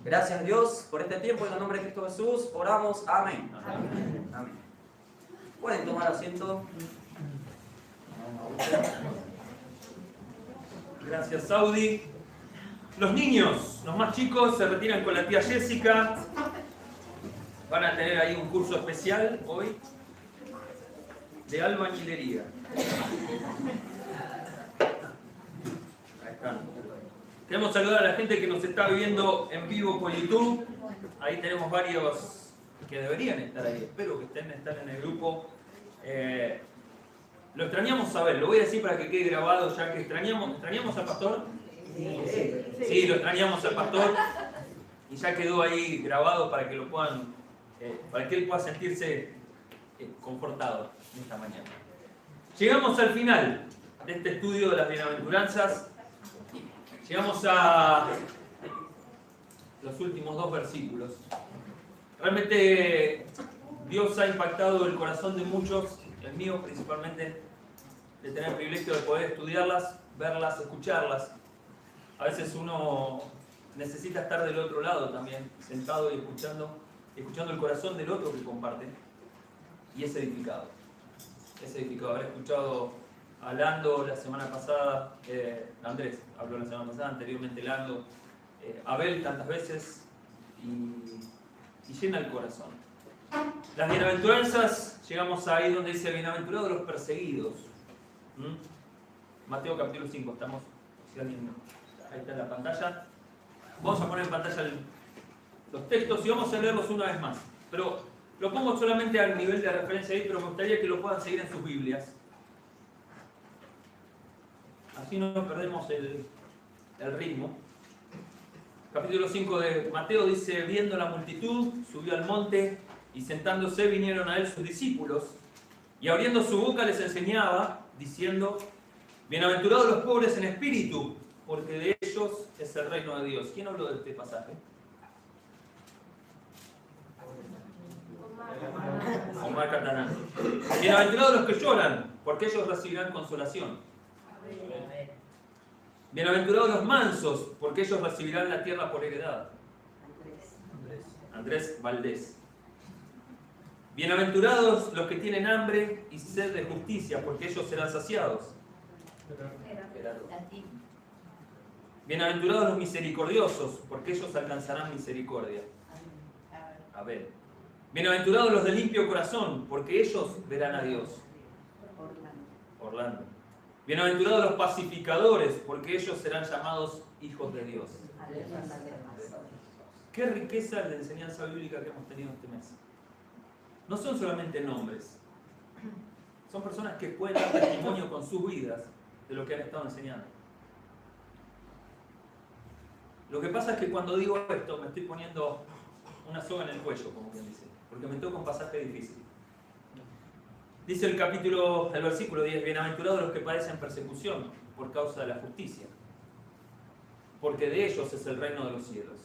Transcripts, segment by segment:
Gracias Dios por este tiempo, en el nombre de Cristo Jesús, oramos, amén. Amén. Amén. Pueden tomar asiento. Gracias, Saudi. Los niños, los más chicos, se retiran con la tía Jessica. Van a tener ahí un curso especial hoy de albañilería. Ahí están. Queremos saludar a la gente que nos está viendo en vivo por YouTube. Ahí tenemos varios que deberían estar ahí. Espero que estén en el grupo. Lo extrañamos a ver, lo voy a decir para que quede grabado, ya que ¿extrañamos al pastor? Sí, lo extrañamos al pastor. Y ya quedó ahí grabado para que lo puedan, para que él pueda sentirse confortado esta mañana. Llegamos al final de este estudio de las bienaventuranzas. Llegamos a los últimos dos versículos. Realmente Dios ha impactado el corazón de muchos, el mío principalmente, de tener el privilegio de poder estudiarlas, verlas, escucharlas. A veces uno necesita estar del otro lado también, sentado y escuchando el corazón del otro que comparte. Y es edificado. Es edificado. Haber escuchado a Lando la semana pasada, Andrés habló la semana pasada, anteriormente Lando, Abel tantas veces, y llena el corazón. Las bienaventuranzas, llegamos ahí donde dice bienaventurados los perseguidos. Mateo capítulo 5, estamos, si alguien, ahí está en la pantalla. Vamos a poner en pantalla los textos y vamos a leerlos una vez más. Pero lo pongo solamente al nivel de referencia ahí, pero me gustaría que lo puedan seguir en sus Biblias. Así no perdemos el ritmo. Capítulo 5 de Mateo dice: viendo la multitud, subió al monte y sentándose vinieron a él sus discípulos. Y abriendo su boca les enseñaba, diciendo: bienaventurados los pobres en espíritu, porque de ellos es el reino de Dios. ¿Quién habló de este pasaje? Omar Catanán. Bienaventurados los que lloran, porque ellos recibirán consolación. Bienaventurados los mansos, porque ellos recibirán la tierra por heredad. Andrés Valdés. Bienaventurados los que tienen hambre y sed de justicia, porque ellos serán saciados. Bienaventurados los misericordiosos, porque ellos alcanzarán misericordia. A ver. Bienaventurados los de limpio corazón, porque ellos verán a Dios. Orlando. Bienaventurados los pacificadores, porque ellos serán llamados hijos de Dios. Qué riqueza de enseñanza bíblica que hemos tenido este mes. No son solamente nombres, son personas que pueden dar testimonio con sus vidas de lo que han estado enseñando. Lo que pasa es que cuando digo esto me estoy poniendo una soga en el cuello, como quien dice, porque me toca un pasaje difícil. Dice el versículo 10: bienaventurados los que padecen persecución por causa de la justicia, porque de ellos es el reino de los cielos.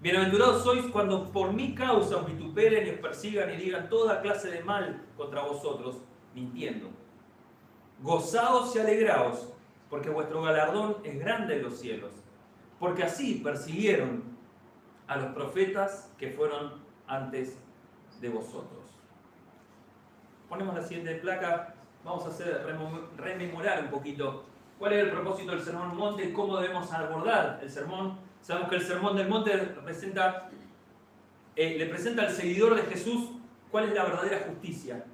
Bienaventurados sois cuando por mi causa os vituperen y os persigan y digan toda clase de mal contra vosotros, mintiendo. Gozaos y alegraos, porque vuestro galardón es grande en los cielos, porque así persiguieron a los profetas que fueron antes de vosotros. Ponemos la siguiente placa. Vamos a rememorar un poquito cuál es el propósito del Sermón del Monte y cómo debemos abordar el sermón. Sabemos que el Sermón del Monte le presenta al seguidor de Jesús cuál es la verdadera justicia.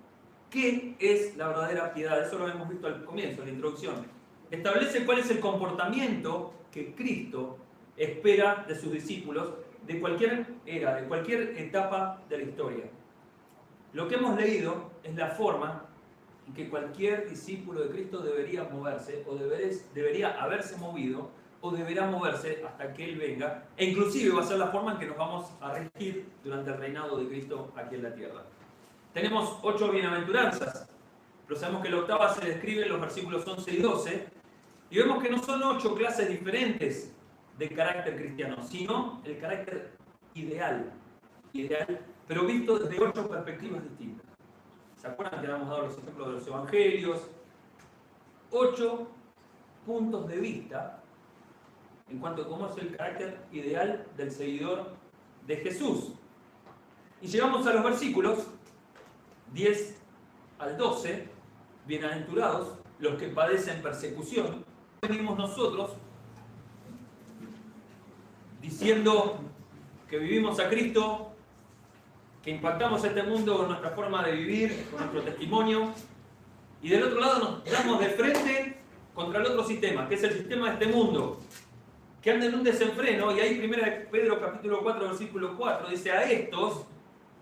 ¿Qué es la verdadera piedad? Eso lo hemos visto al comienzo, en la introducción. Establece cuál es el comportamiento que Cristo espera de sus discípulos de cualquier era, de cualquier etapa de la historia. Lo que hemos leído es la forma en que cualquier discípulo de Cristo debería moverse, o debería haberse movido, o deberá moverse hasta que Él venga, e inclusive va a ser la forma en que nos vamos a regir durante el reinado de Cristo aquí en la tierra. Tenemos 8 bienaventuranzas, pero sabemos que la octava se describe en los versículos 11 y 12, y vemos que no son 8 clases diferentes de carácter cristiano, sino el carácter ideal, pero visto desde 8 perspectivas distintas. ¿Se acuerdan que habíamos dado los ejemplos de los evangelios? 8 puntos de vista en cuanto a cómo es el carácter ideal del seguidor de Jesús. Y llegamos a los versículos 10 al 12. Bienaventurados los que padecen persecución. Venimos nosotros diciendo que vivimos a Cristo, que impactamos este mundo con nuestra forma de vivir, con nuestro testimonio, y del otro lado nos damos de frente contra el otro sistema, que es el sistema de este mundo, que anda en un desenfreno. Y ahí 1 Pedro capítulo 4, versículo 4, dice: a estos,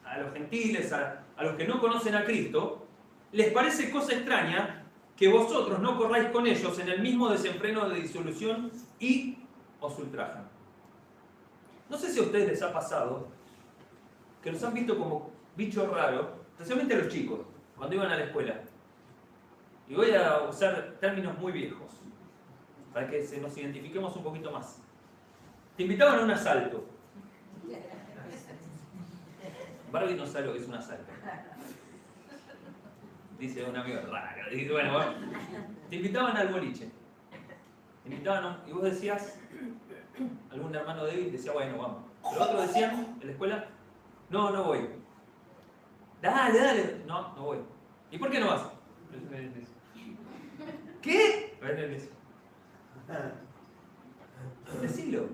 a los gentiles, a los que no conocen a Cristo, les parece cosa extraña que vosotros no corráis con ellos en el mismo desenfreno de disolución y os ultrajan. No sé si a ustedes les ha pasado que los han visto como bichos raros, especialmente a los chicos, cuando iban a la escuela. Y voy a usar términos muy viejos, para que nos identifiquemos un poquito más. Te invitaban a un asalto. Barbie no sabe lo que es un asalto. Dice un amigo raro. Dice, bueno, te invitaban al boliche. Te invitaban y vos decías, algún hermano débil decía, bueno, vamos. Pero otros decían, en la escuela, no, no voy. Dale, dale. No, no voy. ¿Y por qué no vas? ¿Qué? Decilo.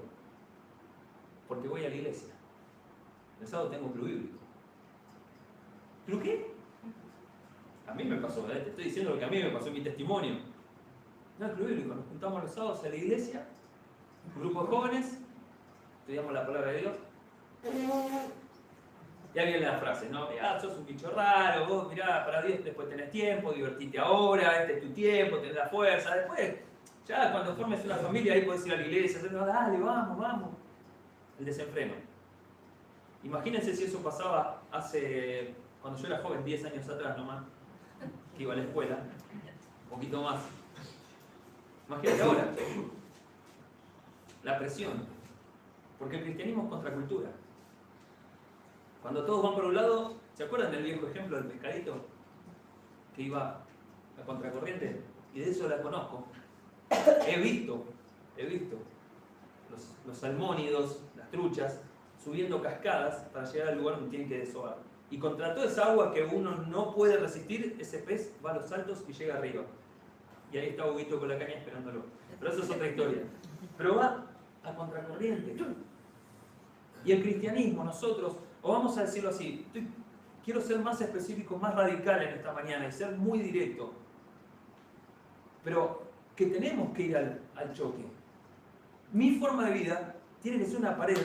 Porque voy a la iglesia. El sábado tengo club bíblico. ¿Club qué? A mí me pasó, te estoy diciendo lo que a mí me pasó en mi testimonio. No, el club bíblico. Nos juntamos los sábados a la iglesia, un grupo de jóvenes, estudiamos la palabra de Dios. Y ahí viene la frase, ¿no? Ah, sos un bicho raro, vos mirá, para Dios después tenés tiempo, divertite ahora, este es tu tiempo, tenés la fuerza. Después, ya cuando formes una familia, ahí podés ir a la iglesia, no, dale, vamos, vamos. El desenfreno. Imagínense si eso pasaba cuando yo era joven, 10 años atrás nomás, que iba a la escuela, un poquito más. Imagínate ahora, la presión, porque el cristianismo es contracultura. Cuando todos van por un lado, ¿se acuerdan del viejo ejemplo del pescadito que iba a contracorriente? Y de eso la conozco. He visto los salmónidos, las truchas, subiendo cascadas para llegar al lugar donde tienen que desovar. Y contra toda esa agua que uno no puede resistir, ese pez va a los saltos y llega arriba. Y ahí está Huguito con la caña esperándolo. Pero eso es otra historia. Pero va a contracorriente. Y el cristianismo, nosotros, o vamos a decirlo así, quiero ser más específico, más radical en esta mañana y ser muy directo. Pero que tenemos que ir al choque. Mi forma de vida tiene que ser una pared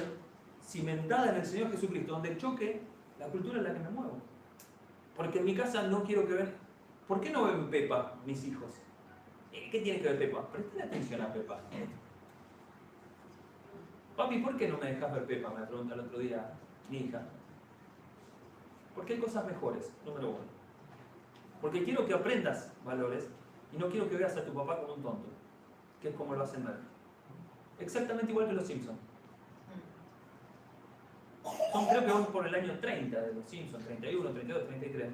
cimentada en el Señor Jesucristo, donde el choque, la cultura en la que me muevo. Porque en mi casa no quiero que vean. ¿Por qué no ven Pepa mis hijos? ¿Qué tiene que ver Pepa? Presten atención a Pepa. Papi, ¿por qué no me dejas ver Pepa? Me pregunta el otro día mi hija. Porque hay cosas mejores, número uno. Porque quiero que aprendas valores y no quiero que veas a tu papá como un tonto, que es como lo hacen ver. Exactamente igual que los Simpsons. Creo que vamos por el año 30 de los Simpsons, 31, 32, 33.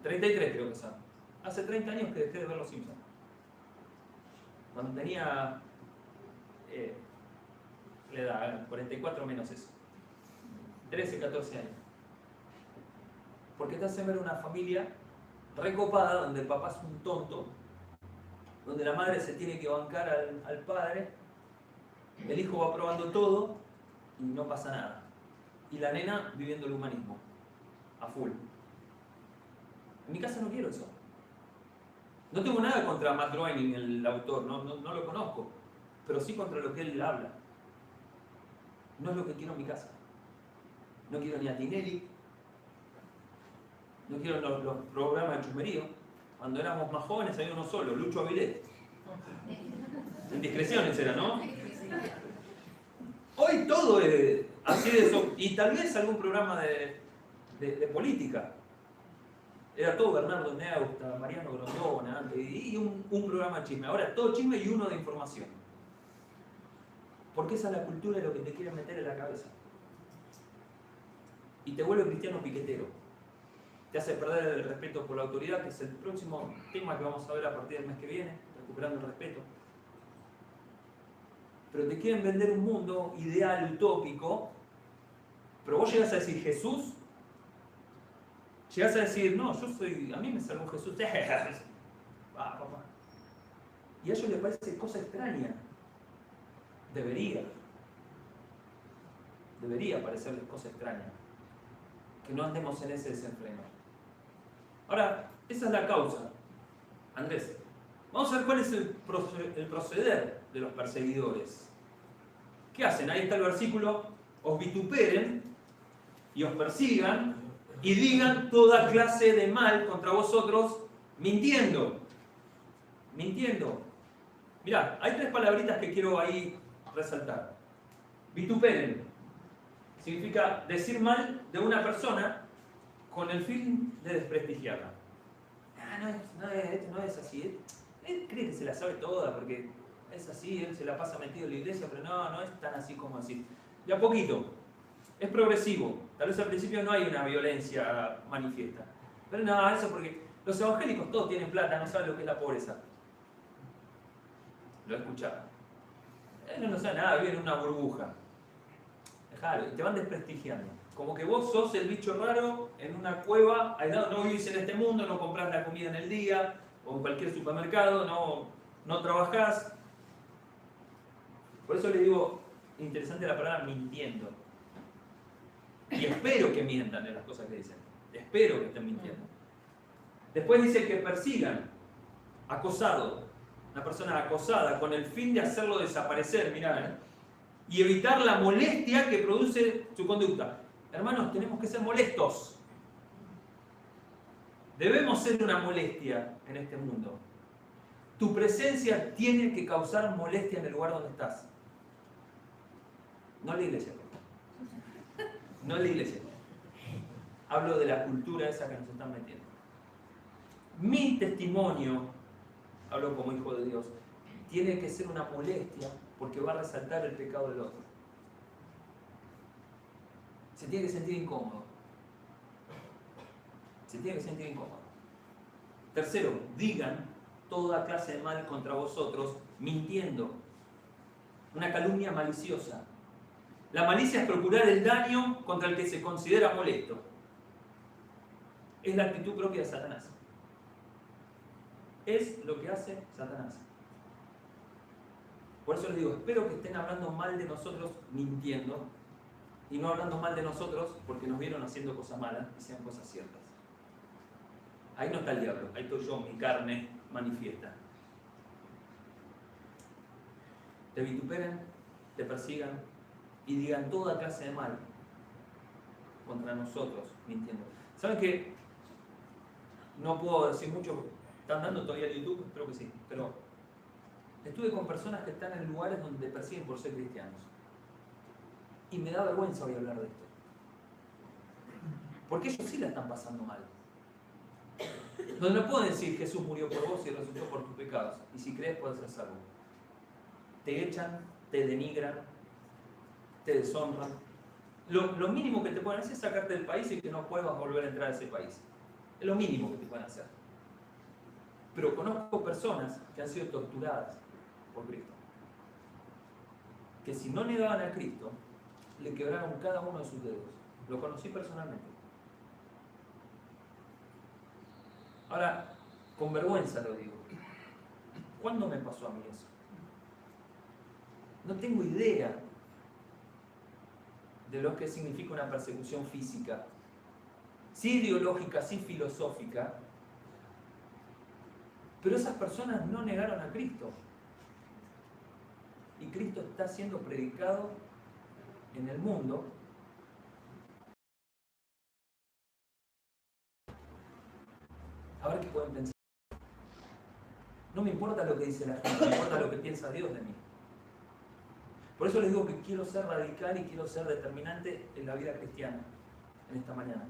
33 creo que son. Hace 30 años que dejé de ver los Simpsons. Cuando tenía la edad, 44 menos eso. 13, 14 años. Porque te hace ver una familia recopada donde el papá es un tonto, donde la madre se tiene que bancar al padre, el hijo va probando todo y no pasa nada. Y la nena viviendo el humanismo, a full. En mi casa no quiero eso. No tengo nada contra Matt Groening, el autor, no lo conozco, pero sí contra lo que él habla. No es lo que quiero en mi casa. No quiero ni a Tinelli, no quiero los programas de chusmerío. Cuando éramos más jóvenes había uno solo, Lucho Avilés. Indiscreciones era, ¿no? Hoy todo es así de eso. Y tal vez algún programa de política. Era todo Bernardo Neusta, Mariano Grondona, y un programa de chisme. Ahora todo chisme y uno de información. Porque esa es la cultura de lo que te quieren meter en la cabeza. Y te vuelve cristiano piquetero. Te hace perder el respeto por la autoridad, que es el próximo tema que vamos a ver a partir del mes que viene, recuperando el respeto. pero te quieren vender un mundo ideal, utópico, pero vos llegás a decir Jesús, llegás a decir, no, a mí me salvó Jesús. Va, papá. Y a ellos les parece cosa extraña. Debería parecerles cosa extraña. Que no andemos en ese desenfreno. Ahora, esa es la causa. Andrés, vamos a ver cuál es el proceder de los perseguidores. ¿Qué hacen? Ahí está el versículo. Os vituperen y os persigan y digan toda clase de mal contra vosotros, mintiendo. Mirá, hay 3 palabritas que quiero ahí resaltar. Vituperen significa decir mal de una persona con el fin de desprestigiarla. No es así. Él cree que se la sabe toda porque es así, él se la pasa metido en la iglesia, pero no es tan así como así. De a poquito, es progresivo. Tal vez al principio no hay una violencia manifiesta. Pero no, eso porque los evangélicos todos tienen plata, no saben lo que es la pobreza. Lo he escuchado. Él no sabe nada, vive en una burbuja. Dejalo, y te van desprestigiando. Como que vos sos el bicho raro en una cueva, aislado, no vivís en este mundo, no comprás la comida en el día, o en cualquier supermercado, no trabajás. Por eso le digo, interesante la palabra mintiendo. Y espero que mientan en las cosas que dicen. Espero que estén mintiendo. Después dice que persigan, acosado. Una persona acosada con el fin de hacerlo desaparecer, mirá, y evitar la molestia que produce su conducta. Hermanos, tenemos que ser molestos. Debemos ser una molestia en este mundo. Tu presencia tiene que causar molestia en el lugar donde estás. No la iglesia. No la iglesia. Hablo de la cultura esa que nos están metiendo. Mi testimonio, hablo como hijo de Dios, tiene que ser una molestia porque va a resaltar el pecado del otro. Se tiene que sentir incómodo. Tercero, digan toda clase de mal contra vosotros, mintiendo. Una calumnia maliciosa. La malicia es procurar el daño contra el que se considera molesto. Es la actitud propia de Satanás. Es lo que hace Satanás. Por eso les digo, espero que estén hablando mal de nosotros mintiendo y no hablando mal de nosotros porque nos vieron haciendo cosas malas y sean cosas ciertas. Ahí no está el diablo, ahí estoy yo, mi carne manifiesta. Te vituperen, te persigan y digan toda clase de mal contra nosotros mintiendo. ¿Saben qué? No puedo decir mucho. ¿Están dando todavía el YouTube? Espero que sí. Pero estuve con personas que están en lugares donde persiguen por ser cristianos. Y me da vergüenza hoy hablar de esto. Porque ellos sí la están pasando mal. Donde no pueden decir Jesús murió por vos y resucitó por tus pecados. Y si crees puedes ser salvo. Te echan, te denigran, te deshonran. Lo mínimo que te pueden hacer es sacarte del país y que no puedas volver a entrar a ese país. Es lo mínimo que te pueden hacer. Pero conozco personas que han sido torturadas por Cristo. Que si no negaban a Cristo, le quebraron cada uno de sus dedos. Lo conocí personalmente. Ahora, con vergüenza lo digo. ¿Cuándo me pasó a mí eso? No tengo idea de lo que significa una persecución física. Sí ideológica, sí filosófica. Pero esas personas no negaron a Cristo. Y Cristo está siendo predicado en el mundo. A ver qué pueden pensar. No me importa lo que dice la gente, me importa lo que piensa Dios de mí. Por eso les digo que quiero ser radical y quiero ser determinante en la vida cristiana, en esta mañana.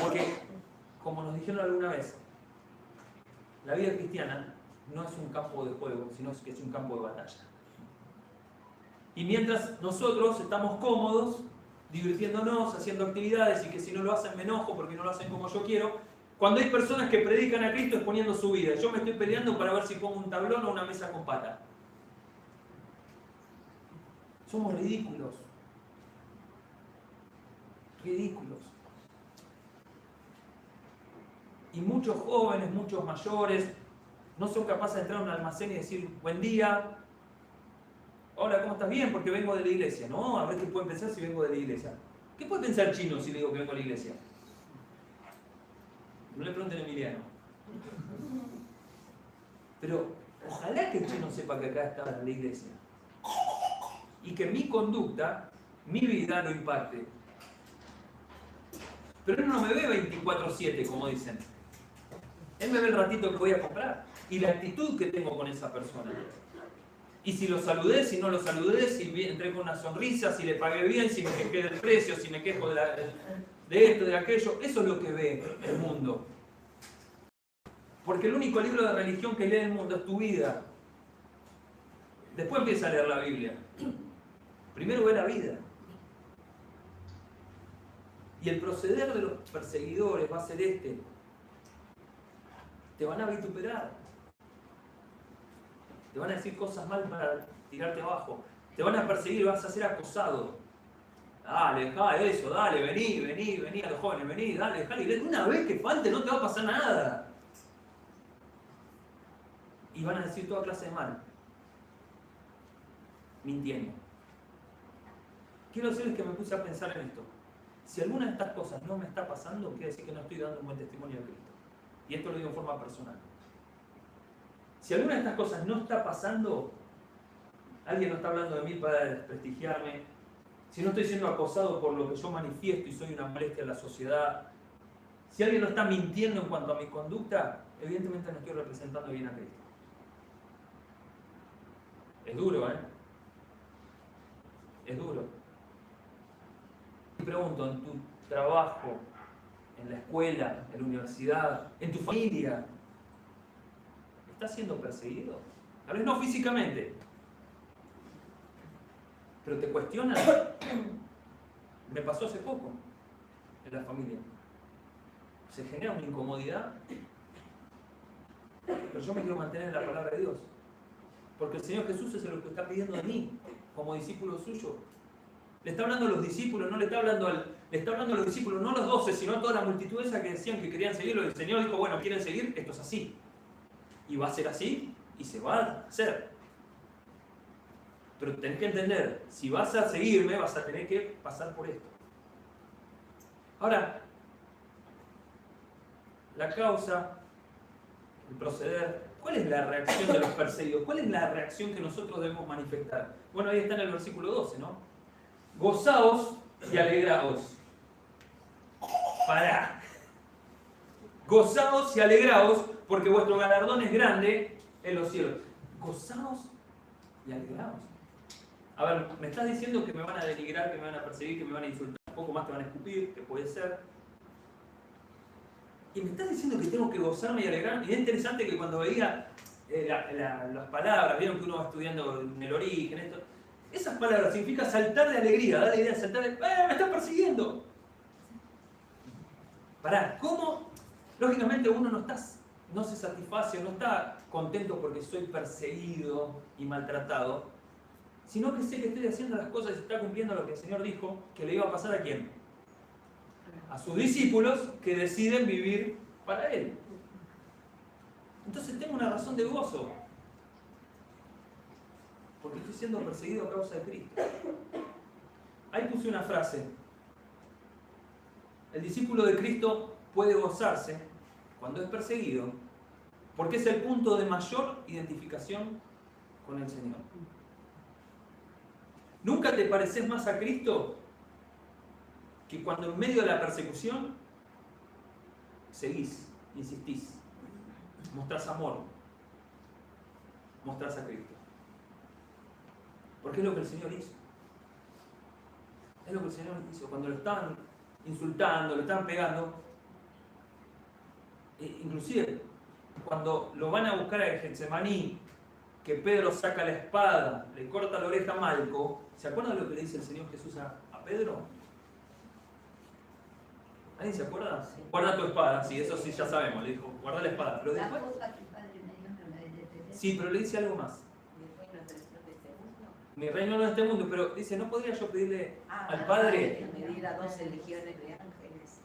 Porque, como nos dijeron alguna vez, la vida cristiana no es un campo de juego, sino que es un campo de batalla. Y mientras nosotros estamos cómodos, divirtiéndonos, haciendo actividades, y que si no lo hacen me enojo porque no lo hacen como yo quiero, cuando hay personas que predican a Cristo exponiendo su vida, yo me estoy peleando para ver si pongo un tablón o una mesa con pata. Somos ridículos. Ridículos. Y muchos jóvenes, muchos mayores, no son capaces de entrar a un almacén y decir, buen día, hola, ¿cómo estás? Bien, porque vengo de la iglesia. No, a ver qué pueden pensar si vengo de la iglesia. ¿Qué puede pensar chino si le digo que vengo a la iglesia? No le pregunten a Emiliano. Pero ojalá que el chino sepa que acá está la iglesia. Y que mi conducta, mi vida lo impacte. Pero él no me ve 24/7, como dicen. Él me ve el ratito que voy a comprar. Y la actitud que tengo con esa persona. Y si lo saludé, si no lo saludé, si entré con una sonrisa, si le pagué bien, si me quejé del precio, si me quejo de esto, de aquello. Eso es lo que ve el mundo. Porque el único libro de religión que lee el mundo es tu vida. Después empieza a leer la Biblia. Primero ve la vida. Y el proceder de los perseguidores va a ser este. Te van a vituperar. Te van a decir cosas mal para tirarte abajo. Te van a perseguir y vas a ser acosado. Dale, dejá eso, dale, vení a los jóvenes, vení, dale, dejale. Una vez que falte no te va a pasar nada. Y van a decir toda clase de mal. Mintiendo. Quiero decirles que me puse a pensar en esto. Si alguna de estas cosas no me está pasando, quiere decir que no estoy dando un buen testimonio de Cristo. Y esto lo digo en forma personal. Si alguna de estas cosas no está pasando, alguien no está hablando de mí para desprestigiarme, si no estoy siendo acosado por lo que yo manifiesto y soy una molestia a la sociedad, si alguien no está mintiendo en cuanto a mi conducta, evidentemente no estoy representando bien a Cristo. Es duro, ¿eh? Es duro. Y pregunto, en tu trabajo, en la escuela, en la universidad, en tu familia, ¿estás siendo perseguido? Tal vez no físicamente, pero te cuestionan. Me pasó hace poco en la familia. Se genera una incomodidad, pero yo me quiero mantener en la palabra de Dios. Porque el Señor Jesús es lo que está pidiendo de mí, como discípulo suyo. Le está hablando a los discípulos, no le está hablando le está hablando a los discípulos, no a los 12, sino a toda la multitud esa que decían que querían seguirlo. Y el Señor dijo, bueno, ¿quieren seguir? Esto es así. Y va a ser así, y se va a hacer. Pero tenés que entender, si vas a seguirme, vas a tener que pasar por esto. Ahora, la causa, el proceder, ¿cuál es la reacción de los perseguidos? ¿Cuál es la reacción que nosotros debemos manifestar? Bueno, ahí está en el versículo 12, ¿no? Gozaos y alegraos. Pará. Gozaos y alegraos, porque vuestro galardón es grande en los cielos. Gozaos y alegraos. A ver, me estás diciendo que me van a denigrar, que me van a perseguir, que me van a insultar, un poco más te van a escupir, que puede ser. Y me estás diciendo que tengo que gozarme y alegrarme. Y es interesante que cuando veía las palabras, vieron que uno va estudiando en el origen, esto. Esas palabras significan saltar de alegría, da la idea de saltar de me están persiguiendo. Pará, ¿cómo? Lógicamente uno no se satisface, no está contento porque soy perseguido y maltratado, sino que sé que estoy haciendo las cosas y se está cumpliendo lo que el Señor dijo que le iba a pasar a quién. A sus discípulos que deciden vivir para Él. Entonces tengo una razón de gozo. Porque estoy siendo perseguido a causa de Cristo. Ahí puse una frase. El discípulo de Cristo puede gozarse cuando es perseguido, porque es el punto de mayor identificación con el Señor. ¿Nunca te pareces más a Cristo que cuando en medio de la persecución seguís, insistís, mostrás amor, mostrás a Cristo? Porque es lo que el Señor hizo. Es lo que el Señor hizo. Cuando lo estaban insultando, lo estaban pegando, inclusive cuando lo van a buscar a Getsemaní, que Pedro saca la espada, le corta la oreja a Malco, ¿se acuerdan de lo que le dice el Señor Jesús a Pedro? ¿Alguien se acuerda? Sí. Guarda tu espada, sí, eso sí ya sabemos, le dijo, guarda la espada. Pero después, sí, pero le dice algo más. mi reino no es de este mundo, pero dice, ¿no podría yo pedirle al Al Padre? que me diera 12 legiones de ángeles.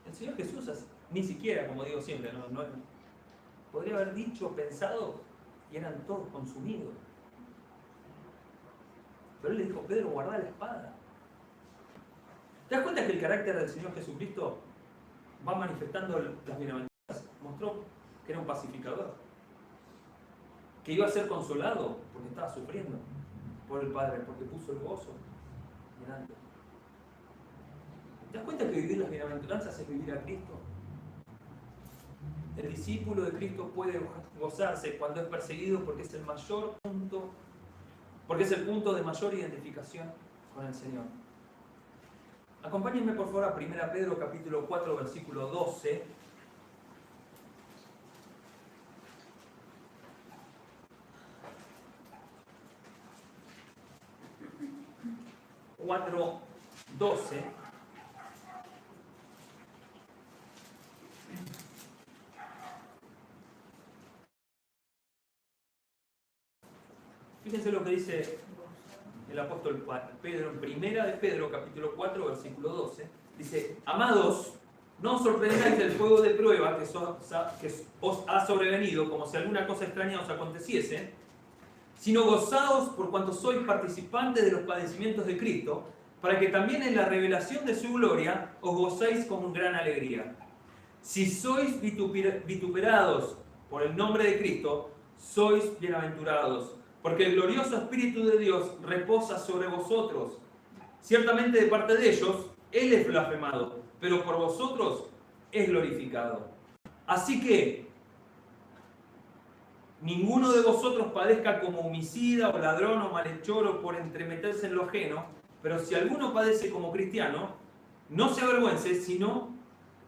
El Señor Jesús, ni siquiera, como digo siempre, podría haber dicho, pensado, y eran todos consumidos. Pero él le dijo, Pedro, guarda la espada. ¿Te das cuenta que el carácter del Señor Jesucristo va manifestando las bienaventuranzas? Mostró que era un pacificador, que iba a ser consolado porque estaba sufriendo por el Padre, porque puso el gozo delante. ¿Te das cuenta que vivir las bienaventuranzas es vivir a Cristo? El discípulo de Cristo puede gozarse cuando es perseguido porque es el mayor punto, porque es el punto de mayor identificación con el Señor. Acompáñenme por favor a 1 Pedro capítulo 4 versículo 12. Cuatro 12. Fíjense lo que dice el apóstol Pedro en 1 de Pedro, capítulo 4, versículo 12. Dice, amados, no os sorprendáis del fuego de prueba que os ha sobrevenido, como si alguna cosa extraña os aconteciese, sino gozaos por cuanto sois participantes de los padecimientos de Cristo, para que también en la revelación de su gloria os gocéis con gran alegría. Si sois vituperados por el nombre de Cristo, sois bienaventurados, porque el glorioso Espíritu de Dios reposa sobre vosotros. Ciertamente de parte de ellos, Él es blasfemado, pero por vosotros es glorificado. Así que ninguno de vosotros padezca como homicida o ladrón o malhechor o por entremeterse en lo ajeno, pero si alguno padece como cristiano, no se avergüence, sino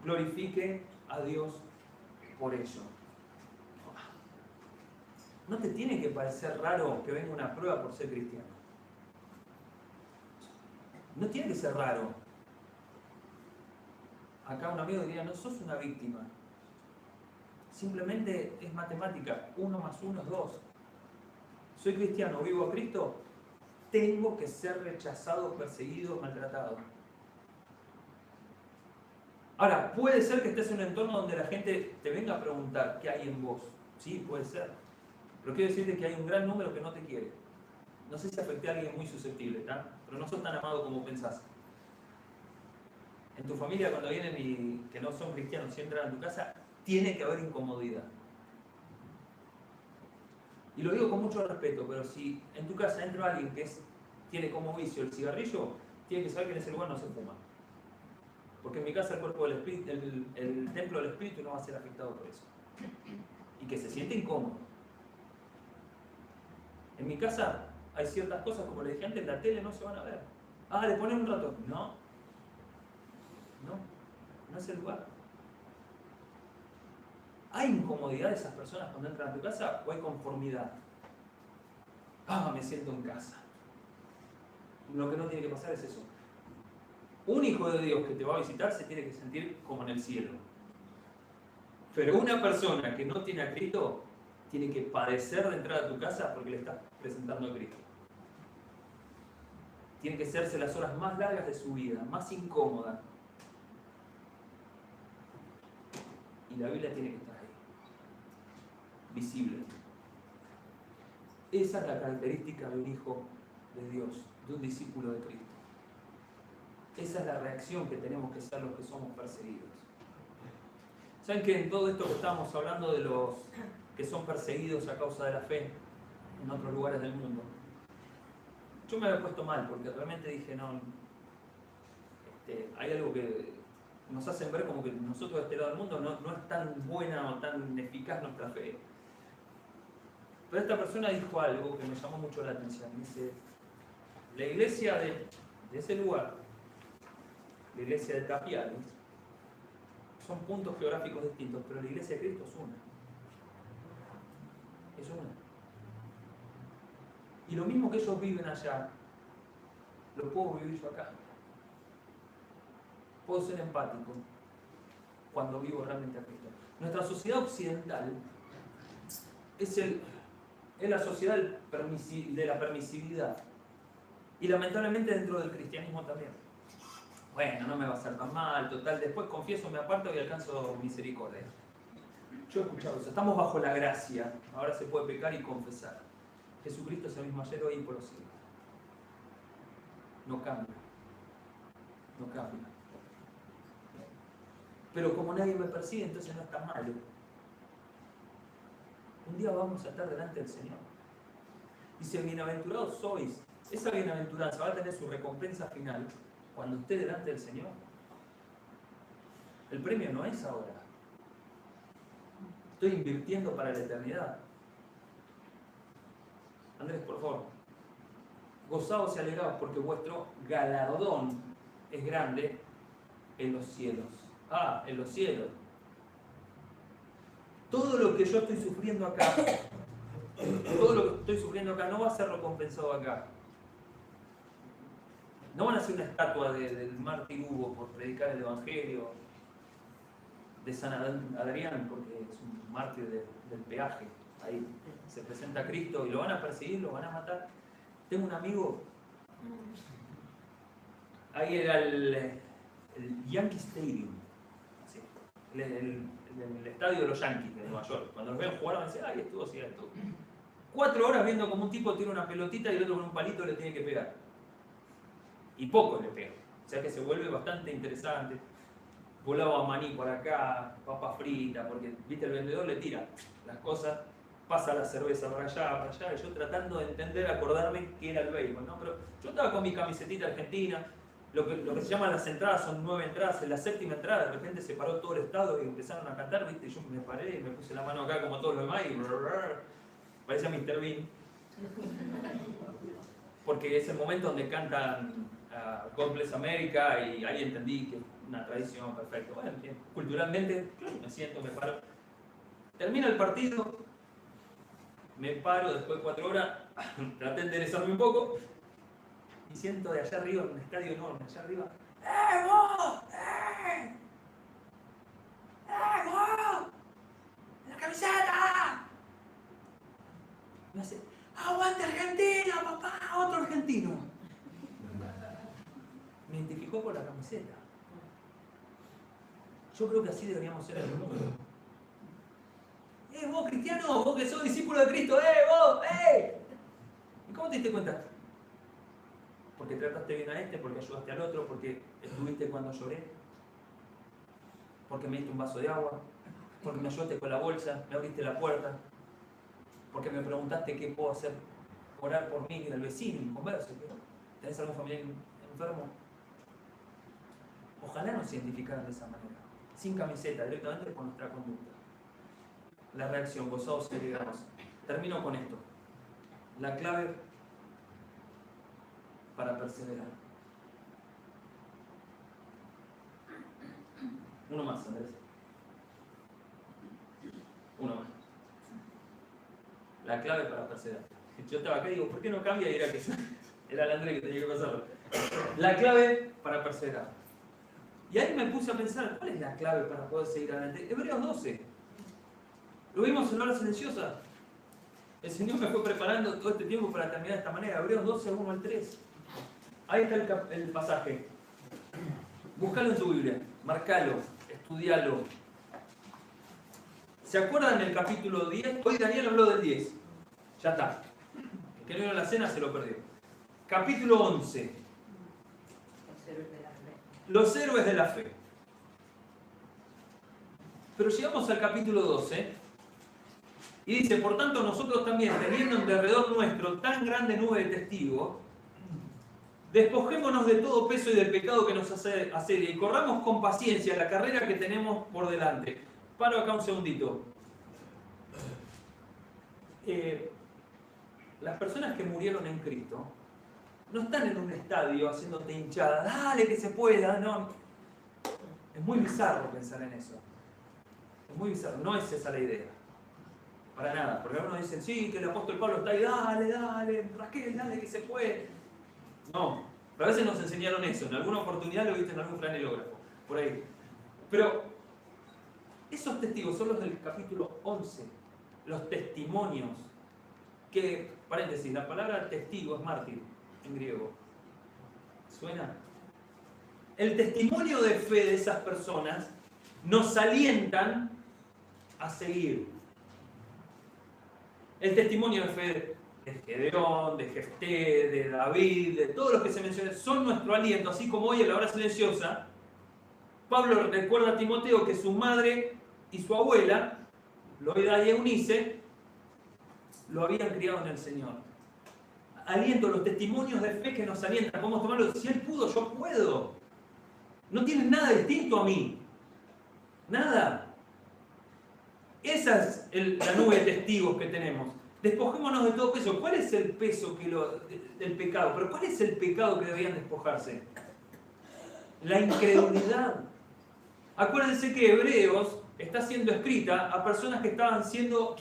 glorifique a Dios por ello. ¿No te tiene que parecer raro que venga una prueba por ser cristiano? No tiene que ser raro. Acá un amigo diría, no sos una víctima. Simplemente es matemática. 1 más 1 es 2. Soy cristiano, vivo a Cristo, tengo que ser rechazado, perseguido, maltratado. Ahora, puede ser que estés en un entorno donde la gente te venga a preguntar qué hay en vos. Sí, puede ser. Pero quiero decirte que hay un gran número que no te quiere. No sé si afecté a alguien muy susceptible, ¿tá? Pero no sos tan amado como pensás. En tu familia, cuando vienen y que no son cristianos y entran a tu casa, tiene que haber incomodidad. Y lo digo con mucho respeto, pero si en tu casa entra alguien que tiene como vicio el cigarrillo, tiene que saber que en ese lugar no se fuma. Porque en mi casa el cuerpo del espíritu, el templo del espíritu no va a ser afectado por eso. Y que se siente incómodo. En mi casa hay ciertas cosas, como le dije antes, en la tele no se van a ver. Ah, le ponen un rato. No es el lugar. ¿Hay incomodidad de esas personas cuando entran a tu casa o hay conformidad? Ah, me siento en casa. Lo que no tiene que pasar es eso. Un hijo de Dios que te va a visitar se tiene que sentir como en el cielo. Pero una persona que no tiene a Cristo tiene que padecer de entrar a tu casa porque le estás presentando a Cristo. Tiene que serse las horas más largas de su vida, más incómodas. Y la Biblia tiene que estar ahí, visible. Esa es la característica de un hijo de Dios, de un discípulo de Cristo. Esa es la reacción que tenemos que ser los que somos perseguidos. ¿Saben que en todo esto que estamos hablando de los que son perseguidos a causa de la fe en otros lugares del mundo? Yo me había puesto mal porque realmente dije, no, hay algo que nos hacen ver como que nosotros de este lado del mundo no es tan buena o tan eficaz nuestra fe. Pero esta persona dijo algo que me llamó mucho la atención. Dice, la iglesia de ese lugar, la iglesia de Tapiales, son puntos geográficos distintos, pero la iglesia de Cristo es una. Es una. Y lo mismo que ellos viven allá, lo puedo vivir yo acá. Puedo ser empático cuando vivo realmente a Cristo. Nuestra sociedad occidental es es la sociedad de la permisividad. Y lamentablemente dentro del cristianismo también. Bueno, no me va a hacer tan mal, total, después confieso, me aparto y alcanzo misericordia. Yo he escuchado eso, estamos bajo la gracia, ahora se puede pecar y confesar. Jesucristo es el mismo ayer, hoy y por los siglos. No cambia. No cambia. Pero como nadie me persigue, entonces no está malo. Un día vamos a estar delante del Señor. Dice, bienaventurados sois. Esa bienaventuranza va a tener su recompensa final cuando esté delante del Señor. El premio no es ahora. Estoy invirtiendo para la eternidad. Andrés, por favor. Gozaos y alegraos porque vuestro galardón es grande en los cielos. Ah, en los cielos. Todo lo que yo estoy sufriendo acá, todo lo que estoy sufriendo acá no va a ser recompensado acá. No van a hacer una estatua del mártir Hugo por predicar el Evangelio, de San Adrián, porque es un mártir del peaje. Ahí se presenta Cristo y lo van a perseguir, lo van a matar. Tengo un amigo, ahí era el Yankee Stadium, así, el estadio de los Yankees de Nueva York. Cuando los ven jugar, van a decir, ay, estuvo así, estuvo. 4 horas viendo como un tipo tira una pelotita y el otro con un palito le tiene que pegar. Y poco le pega. O sea que se vuelve bastante interesante. Volaba maní por acá, papa frita, porque viste el vendedor le tira las cosas, pasa la cerveza para allá, y yo tratando de entender, acordarme qué era el béisbol, ¿no? Pero yo estaba con mi camisetita argentina, lo que se llaman las entradas son 9 entradas, en la 7ª entrada de repente se paró todo el estado y empezaron a cantar, viste, y yo me paré y me puse la mano acá como todos los demás y parecía Mr. Bean. Porque es el momento donde cantan God Bless America y ahí entendí que es una tradición perfecta. Bueno, bien, culturalmente me siento, me paro. Termina el partido, me paro después de 4 horas, traté de enderezarme un poco y siento de allá arriba, en un estadio enorme, allá arriba, ¡eh, vos! ¡Eh! ¡Eh, vos! ¡La camiseta! Me hace, ¡aguante Argentina, papá! ¡Otro argentino! Me identificó por la camiseta. Yo creo que así deberíamos ser en el mundo. Vos cristiano, vos que sos discípulo de Cristo, vos, ¿Y cómo te diste cuenta? Porque trataste bien a este, porque ayudaste al otro, porque estuviste cuando lloré, porque me diste un vaso de agua, porque me ayudaste con la bolsa, me abriste la puerta, porque me preguntaste qué puedo hacer, orar por mí y el vecino, y converso. ¿Tenés algún familiar enfermo? Ojalá nos identificaran de esa manera, sin camiseta, directamente por nuestra conducta. La reacción, gozados y alegrados. Termino con esto. La clave para perseverar. Uno más, Andrés. Uno más. La clave para perseverar. Yo estaba acá y digo, ¿por qué no cambia? Y era que era el Andrés que tenía que pasarlo. La clave para perseverar. Y ahí me puse a pensar, ¿cuál es la clave para poder seguir adelante? Hebreos 12. Lo vimos en hora silenciosa. El Señor me fue preparando todo este tiempo para terminar de esta manera. Hebreos 12, 1 al 3. Ahí está el pasaje. Búscalo en tu Biblia, marcalo, estudialo. ¿Se acuerdan del capítulo 10? Hoy Daniel habló del 10. Ya está. El que no vino a la cena se lo perdió. Capítulo 11. Los héroes de la fe. Pero llegamos al capítulo 12 y dice, por tanto nosotros también, teniendo en derredor nuestro tan grande nube de testigos, despojémonos de todo peso y del pecado que nos asedia y corramos con paciencia la carrera que tenemos por delante. Paro acá un segundito. Las personas que murieron en Cristo no están en un estadio haciéndote hinchada, dale que se pueda, no. Es muy bizarro pensar en eso. Es muy bizarro, no es esa la idea. Para nada, porque algunos dicen, sí, que el apóstol Pablo está ahí, dale, Raquel, dale que se puede. No, pero a veces nos enseñaron eso, en alguna oportunidad lo viste en algún franelógrafo, por ahí. Pero esos testigos son los del capítulo 11, los testimonios. que, paréntesis, la palabra testigo es mártir en griego. ¿Suena? El testimonio de fe de esas personas nos alientan a seguir. El testimonio de fe de Gedeón, de Jefté, de David, de todos los que se mencionan, son nuestro aliento, así como hoy en la hora silenciosa, Pablo recuerda a Timoteo que su madre y su abuela, Loida y Eunice, lo habían criado en el Señor. Aliento, los testimonios de fe que nos alientan, podemos tomarlo, si él pudo, yo puedo. No tienen nada distinto a mí. Nada. Esa es la nube de testigos que tenemos. Despojémonos de todo peso. ¿Cuál es el peso del pecado? Pero ¿cuál es el pecado que deberían despojarse? La incredulidad. Acuérdense que Hebreos está siendo escrita a personas que estaban siendo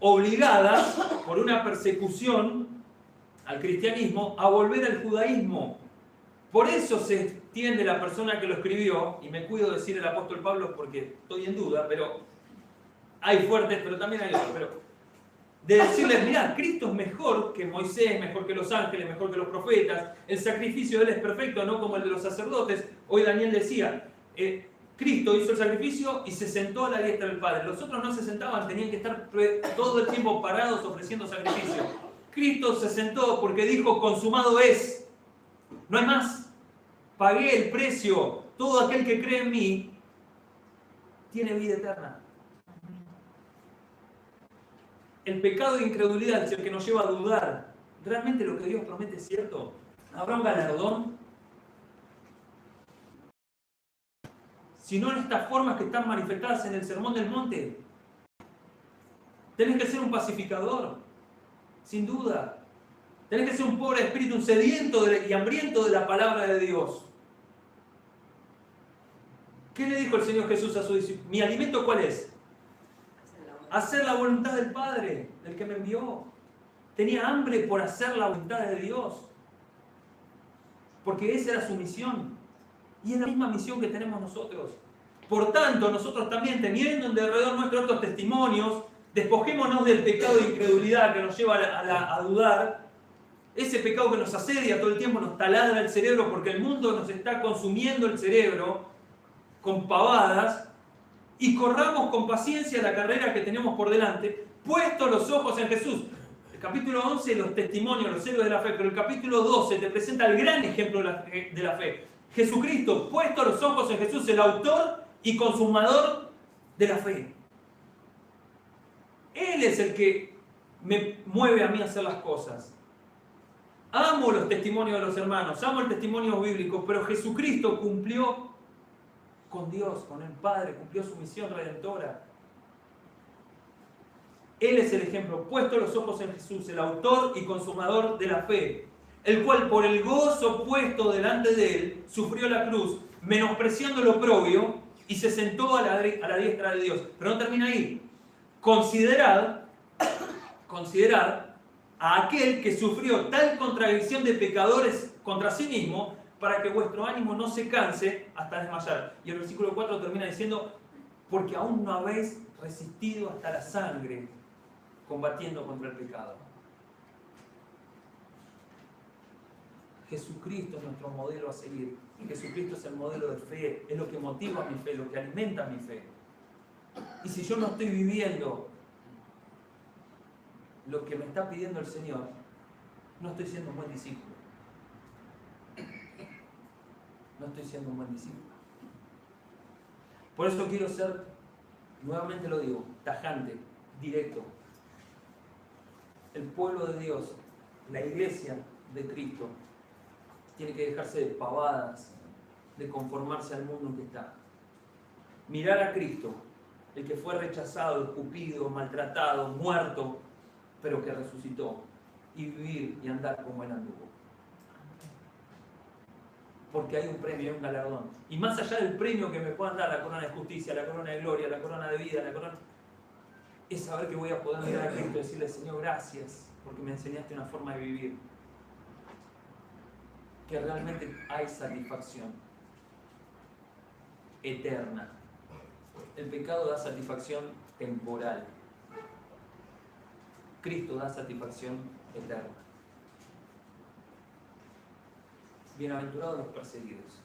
obligadas por una persecución al cristianismo a volver al judaísmo. Por eso se extiende la persona que lo escribió, y me cuido de decir el apóstol Pablo porque estoy en duda, pero hay fuertes, pero también hay otros. Pero de decirles, mirá, Cristo es mejor que Moisés, mejor que los ángeles, mejor que los profetas, el sacrificio de él es perfecto, no como el de los sacerdotes. Hoy Daniel decía, Cristo hizo el sacrificio y se sentó a la diestra del Padre. Los otros no se sentaban, tenían que estar todo el tiempo parados ofreciendo sacrificio. Cristo se sentó porque dijo, consumado es. No hay más. Pagué el precio. Todo aquel que cree en mí tiene vida eterna. El pecado de incredulidad es el que nos lleva a dudar. ¿Realmente lo que Dios promete es cierto? ¿Habrá un galardón? Si no en estas formas que están manifestadas en el Sermón del Monte. Tenés que ser un pacificador, sin duda. Tenés que ser un pobre espíritu, un sediento y hambriento de la palabra de Dios. ¿Qué le dijo el Señor Jesús a su discípulo? ¿Mi alimento cuál es? Hacer la voluntad del Padre, del que me envió. Tenía hambre por hacer la voluntad de Dios. Porque esa era su misión. Y es la misma misión que tenemos nosotros. Por tanto, nosotros también, teniendo en derredor nuestros estos testimonios, despojémonos del pecado de incredulidad que nos lleva a dudar. Ese pecado que nos asedia todo el tiempo, nos taladra el cerebro porque el mundo nos está consumiendo el cerebro con pavadas. Y corramos con paciencia la carrera que tenemos por delante, puestos los ojos en Jesús. El capítulo 11, los testimonios, los héroes de la fe, pero el capítulo 12 te presenta el gran ejemplo de la fe. Jesucristo, puestos los ojos en Jesús, el autor y consumador de la fe. Él es el que me mueve a mí a hacer las cosas. Amo los testimonios de los hermanos, amo el testimonio bíblico, pero Jesucristo cumplió con Dios, con el Padre, cumplió su misión redentora. Él es el ejemplo, puesto los ojos en Jesús, el autor y consumador de la fe, el cual por el gozo puesto delante de él, sufrió la cruz, menospreciando lo oprobio, y se sentó a la diestra de Dios. Pero no termina ahí. Considerad a aquel que sufrió tal contradicción de pecadores contra sí mismo, para que vuestro ánimo no se canse hasta desmayar. Y el versículo 4 termina diciendo, porque aún no habéis resistido hasta la sangre, combatiendo contra el pecado. Jesucristo es nuestro modelo a seguir. Jesucristo es el modelo de fe, es lo que motiva mi fe, lo que alimenta mi fe. Y si yo no estoy viviendo lo que me está pidiendo el Señor, no estoy siendo un buen discípulo. No estoy siendo un buen discípulo. Por eso quiero ser, nuevamente lo digo, tajante, directo. El pueblo de Dios, la iglesia de Cristo, tiene que dejarse de pavadas, de conformarse al mundo en que está. Mirar a Cristo, el que fue rechazado, escupido, maltratado, muerto, pero que resucitó, y vivir y andar como él anduvo. Porque hay un premio, hay un galardón. Y más allá del premio que me puedan dar, la corona de justicia, la corona de gloria, la corona de vida, la corona... es saber que voy a poder mirar a Cristo y decirle, Señor, gracias, porque me enseñaste una forma de vivir. Que realmente hay satisfacción eterna. El pecado da satisfacción temporal. Cristo da satisfacción eterna. Bienaventurados los perseguidos.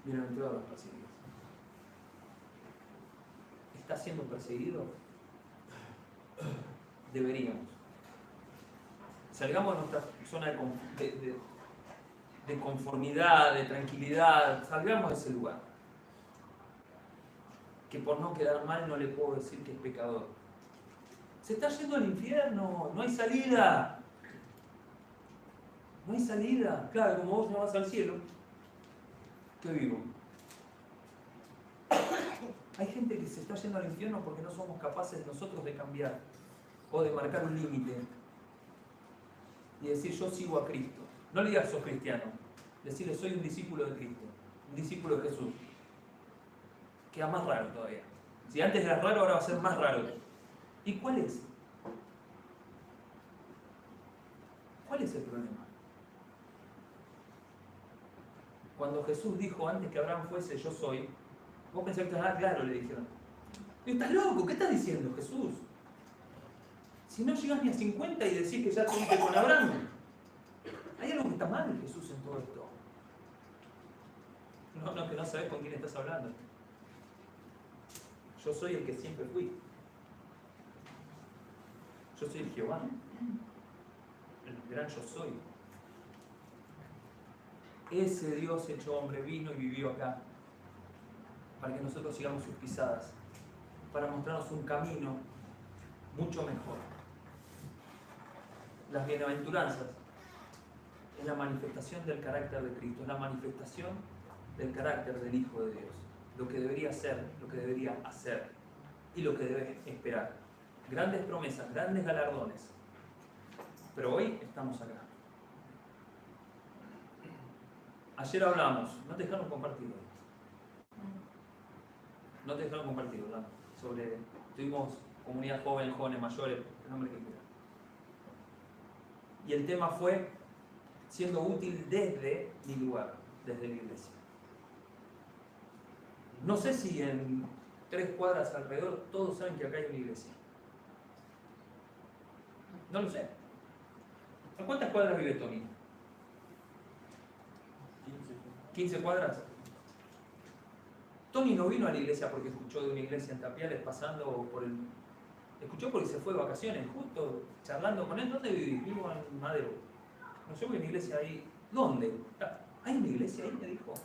Bienaventurados los perseguidos. ¿Estás siendo perseguido? Deberíamos. Salgamos de nuestra zona de conformidad, de tranquilidad. Salgamos de ese lugar. Que por no quedar mal no le puedo decir que es pecador. Se está yendo al infierno, no hay salida. No hay salida. Claro, como vos no vas al cielo, ¿qué vivo? Hay gente que se está yendo al infierno porque no somos capaces nosotros de cambiar o de marcar un límite y decir yo sigo a Cristo. No le digas sos cristiano, decirle soy un discípulo de Cristo, un discípulo de Jesús. Queda más raro todavía. Si antes era raro, ahora va a ser más raro. ¿Y cuál es? ¿Cuál es el problema? Cuando Jesús dijo antes que Abraham fuese yo soy, vos pensás que claro, le dijeron. ¿Estás loco? ¿Qué estás diciendo, Jesús? Si no llegas ni a 50 y decís que ya estuviste con Abraham, hay algo que está mal, Jesús, en todo esto. No, que no sabés con quién estás hablando. Yo soy el que siempre fui. Yo soy el Jehová. El gran yo soy. Ese Dios hecho hombre vino y vivió acá para que nosotros sigamos sus pisadas, para mostrarnos un camino mucho mejor. Las bienaventuranzas es la manifestación del carácter de Cristo, es la manifestación del carácter del Hijo de Dios, lo que debería ser, lo que debería hacer y lo que debe esperar. Grandes promesas, grandes galardones, pero hoy estamos acá. Ayer hablamos, no te dejaron compartirlo. No te dejaron compartirlo, ¿no? Sobre, tuvimos comunidad joven, jóvenes, mayores, el nombre que quiera. Y el tema fue siendo útil desde mi lugar, desde la iglesia. No sé si en 3 cuadras alrededor todos saben que acá hay una iglesia. No lo sé. ¿A cuántas cuadras vive Tony? 15 cuadras. Tony no vino a la iglesia porque escuchó de una iglesia en Tapiales pasando por el... Escuchó porque se fue de vacaciones, justo charlando con él. ¿Dónde vivís? Vivo en Madero. No sé, una iglesia ahí. ¿Dónde? ¿Hay una iglesia ahí? Me dijo.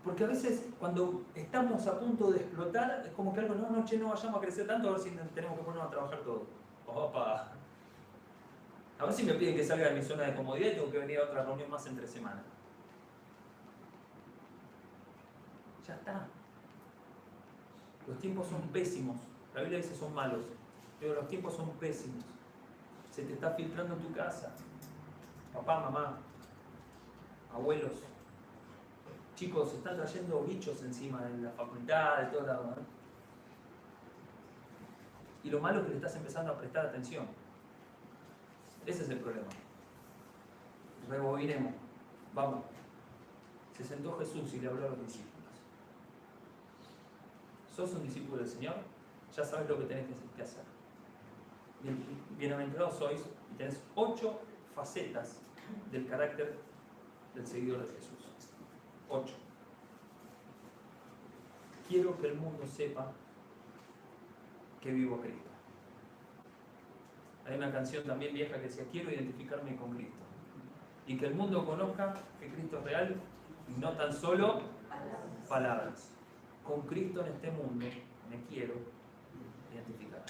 Porque a veces cuando estamos a punto de explotar, es como que algo, no vayamos a crecer tanto, a ver si tenemos que ponernos a trabajar todos. Opa. A ver si me piden que salga de mi zona de comodidad y tengo que venir a otra reunión más entre semana. Ya está. Los tiempos son pésimos. La Biblia dice son malos, pero los tiempos son pésimos. Se te está filtrando en tu casa. Papá, mamá, abuelos. Chicos, se están trayendo bichos encima de la facultad, de todo lado, ¿no? Y lo malo es que le estás empezando a prestar atención. Ese es el problema. Rebobinemos. Vamos. Se sentó Jesús y le habló a los discípulos. ¿Sos un discípulo del Señor? Ya sabes lo que tenés que hacer. Bienaventurados sois y tenés 8 facetas del carácter del seguidor de Jesús. 8. Quiero que el mundo sepa que vivo a Cristo. Hay una canción también vieja que decía, quiero identificarme con Cristo. Y que el mundo conozca que Cristo es real y no tan solo palabras. Con Cristo en este mundo me quiero identificar.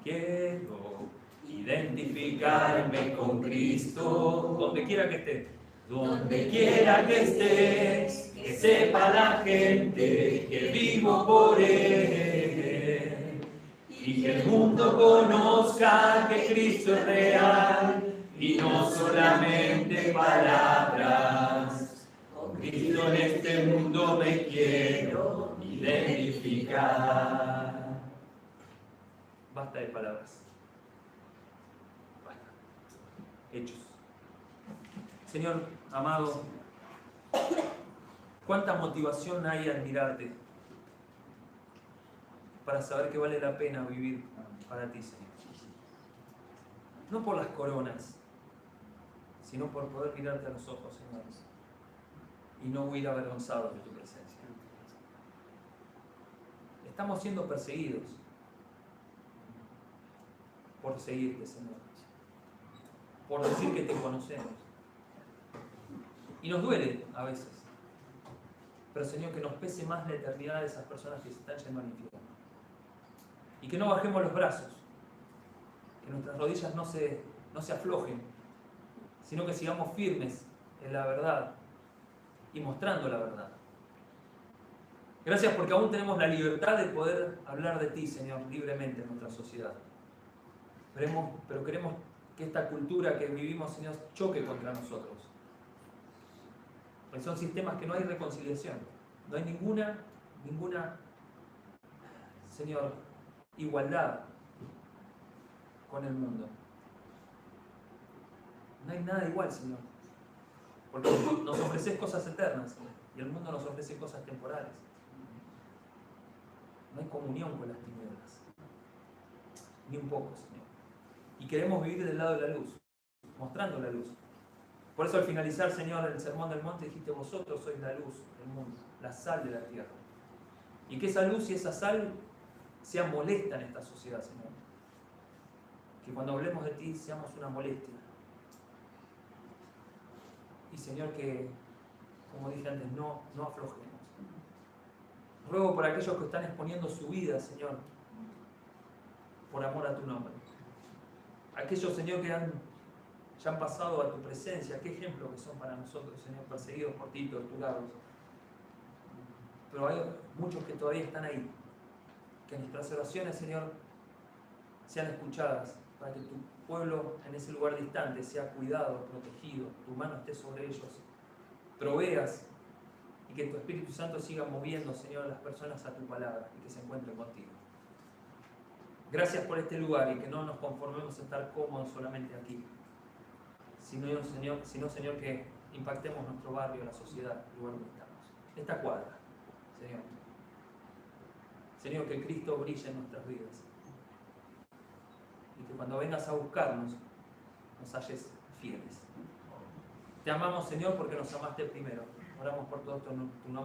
Quiero identificarme con Cristo. Donde quiera que esté. Donde quiera que estés, que sepa la gente que vivo por Él. Y que el mundo conozca que Cristo es real y no solamente palabras. Con Cristo en este mundo me quiero identificar. Basta de palabras. Basta. Hechos. Señor amado, cuánta motivación hay al mirarte. para saber que vale la pena vivir para ti, Señor. No por las coronas, sino por poder mirarte a los ojos, Señor, y no huir avergonzados de tu presencia. Estamos siendo perseguidos por seguirte, Señor, por decir que te conocemos. Y nos duele a veces, pero Señor, que nos pese más la eternidad de esas personas que se están yendo al infierno. Y que no bajemos los brazos, que nuestras rodillas no se aflojen, sino que sigamos firmes en la verdad y mostrando la verdad. Gracias porque aún tenemos la libertad de poder hablar de ti, Señor, libremente en nuestra sociedad. Pero queremos que esta cultura que vivimos, Señor, choque contra nosotros. Porque son sistemas que no hay reconciliación. No hay ninguna, Señor, igualdad con el mundo. No hay nada igual, Señor. Porque nos ofreces cosas eternas, Señor, y el mundo nos ofrece cosas temporales. No hay comunión con las tinieblas. Ni un poco, Señor. Y queremos vivir del lado de la luz, mostrando la luz. Por eso al finalizar, Señor, el Sermón del Monte dijiste: vosotros sois la luz del mundo, la sal de la tierra. Y que esa luz y esa sal sea molesta en esta sociedad, Señor. Que cuando hablemos de ti seamos una molestia. Y Señor, que, como dije antes, no aflojemos. Ruego por aquellos que están exponiendo su vida, Señor, por amor a tu nombre. Aquellos, Señor, que ya han pasado a tu presencia, qué ejemplo que son para nosotros, Señor, perseguidos por ti, torturados. Pero hay muchos que todavía están ahí. Que nuestras oraciones, Señor, sean escuchadas, para que tu pueblo en ese lugar distante sea cuidado, protegido, tu mano esté sobre ellos, proveas, y que tu Espíritu Santo siga moviendo, Señor, a las personas a tu palabra y que se encuentren contigo. Gracias por este lugar y que no nos conformemos a estar cómodos solamente aquí, sino Señor, que impactemos nuestro barrio, la sociedad, el lugar donde estamos. Esta cuadra, Señor. Señor, que Cristo brille en nuestras vidas. Y que cuando vengas a buscarnos, nos halles fieles. Te amamos, Señor, porque nos amaste primero. Oramos por todo esto en tu nombre.